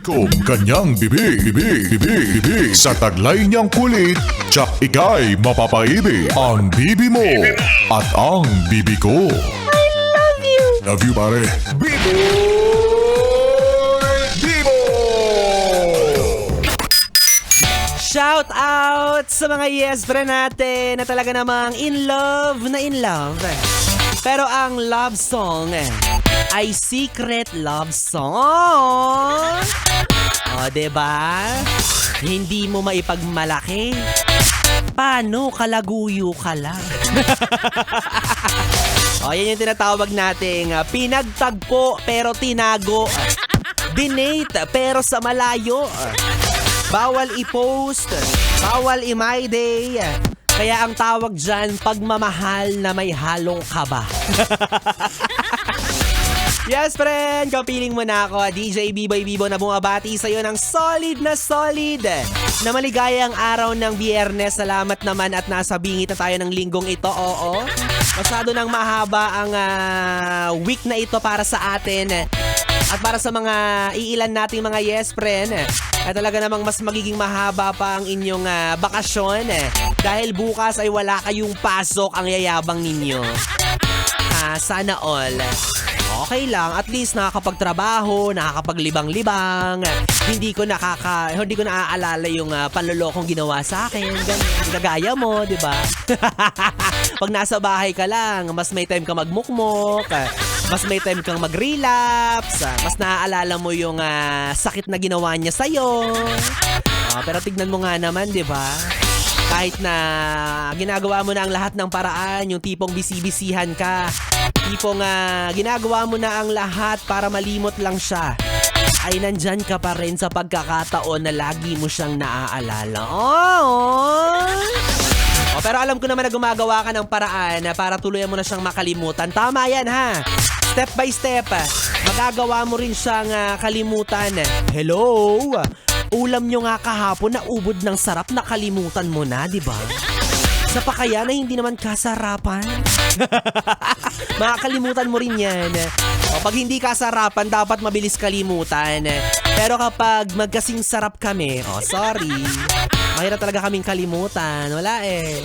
Kung kanyang bibig sa taglay niyang kulit, tsak ika'y mapapaibig. Ang bibi mo at ang bibi ko. I love you! Love you, pare. Bibo! Bibo! Shout out sa mga yes friend natin na talaga namang in love na in love. Pero ang love song ay secret love song. O, diba? Hindi mo maipagmalaki. Paano kalaguyo ka lang? O, yan yung tinatawag nating pinagtagpo pero tinago. Dinate pero sa malayo. Bawal i-post, bawal i-my day. Kaya ang tawag dyan, pagmamahal na may halong kaba. Yes, friend! Kapiling mo na ako, DJ Biboy Bibo na bumabati sa'yo ng solid na maligayang araw ng Biyernes. Salamat naman at nasa bingit na tayo ng linggong ito, oo. Masyado nang mahaba ang week na ito para sa atin. At para sa mga iilan nating mga yes, friend, ay talaga namang mas magiging mahaba pa ang inyong bakasyon. Dahil bukas ay wala kayong pasok, ang yayabang ninyo. Sana all. Okay lang, at least nakakapagtrabaho, nakakapaglibang-libang. Hindi ko naaalala yung panlolokong ginawa sa akin. Gagaya mo, di ba? Pag nasa bahay ka lang, mas may time ka magmukmok, mas may time kang mag-relapse, mas naaalala mo yung sakit na ginawa niya sa'yo. Pero tignan mo nga naman, di ba? Kahit na ginagawa mo na ang lahat ng paraan, yung tipong bisibisihan ka, tipong ginagawa mo na ang lahat para malimot lang siya, ay nandyan ka pa rin sa pagkakataon na lagi mo siyang naaalala. Pero alam ko naman na gumagawa ka ng paraan para tuluyan mo na siyang makalimutan. Tama yan, ha? Step by step, magagawa mo rin siyang kalimutan. Hello? Ulam nyo nga kahapon na ubod ng sarap, nakalimutan mo na, di ba? Sa pa kaya na hindi naman kasarapan? Makakalimutan mo rin yan. Pag hindi kasarapan, dapat mabilis kalimutan. Pero kapag magkasing sarap kami, sorry. Mahirap talaga kaming kalimutan. Wala eh.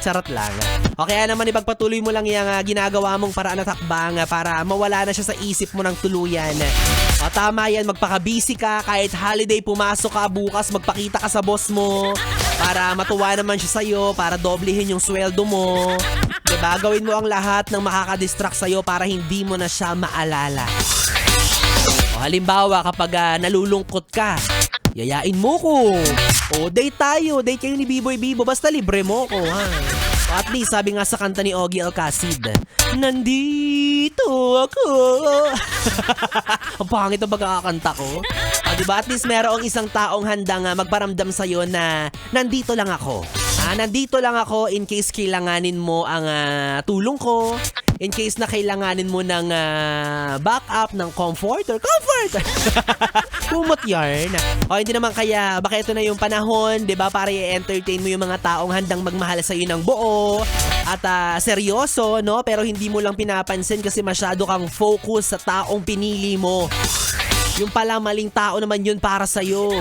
Charot lang. Okay, naman ipagpatuloy mo lang yung ginagawa mong paraan na takbang para mawala na siya sa isip mo ng tuluyan. Tama yan, magpaka-busy ka. Kahit holiday pumasok ka bukas, magpakita ka sa boss mo para matuwa naman siya sa'yo, para doblehin yung sweldo mo. Diba? Gawin mo ang lahat ng makakadistract sa'yo para hindi mo na siya maalala. Halimbawa, kapag nalulungkot ka, yayain mo ko. Date tayo. Date kayo ni Biboy Bibo. Basta libre mo ko, ha? At least, sabi nga sa kanta ni Ogie Alcacid, nandito ako. Ang pangit ang pagkakakanta ko. Diba? At least merong isang taong handang magparamdam sa'yo na nandito lang ako. Nandito lang ako in case kailanganin mo ang tulong ko. In case na kailanganin mo ng backup, ng comforter. Kumot yarn. Hindi naman kaya, baka ito na yung panahon, diba, para i-entertain mo yung mga taong handang magmahal sa'yo ng buo. At seryoso, no? Pero hindi mo lang pinapansin kasi masyado kang focus sa taong pinili mo. Yung pala maling tao naman yun para sa'yo.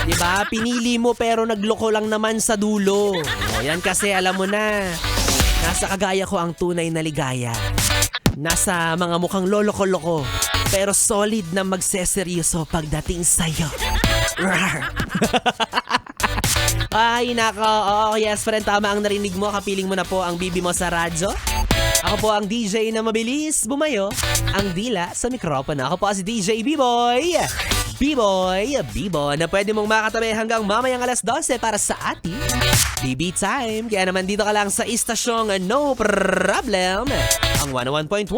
Diba? Pinili mo pero nagloko lang naman sa dulo. Yan kasi alam mo na. Nasa kagaya ko ang tunay na ligaya. Nasa mga mukhang loloko-loko. Pero solid na magseseryoso pagdating sa'yo. Ay, nako. Yes, friend. Tama ang narinig mo. Kapiling mo na po ang bibi mo sa radyo. Ako po ang DJ na mabilis bumayo ang dila sa mikropono. Ako po si DJ B-Boy. B-Boy, Bibo, na pwede mong makatabi hanggang mamayang alas 12 para sa ating BB Time. Kaya naman dito ka lang sa istasyong No Problem, ang 101.1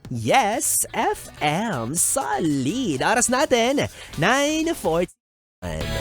Yes FM. Solid. Oras natin, 9:40.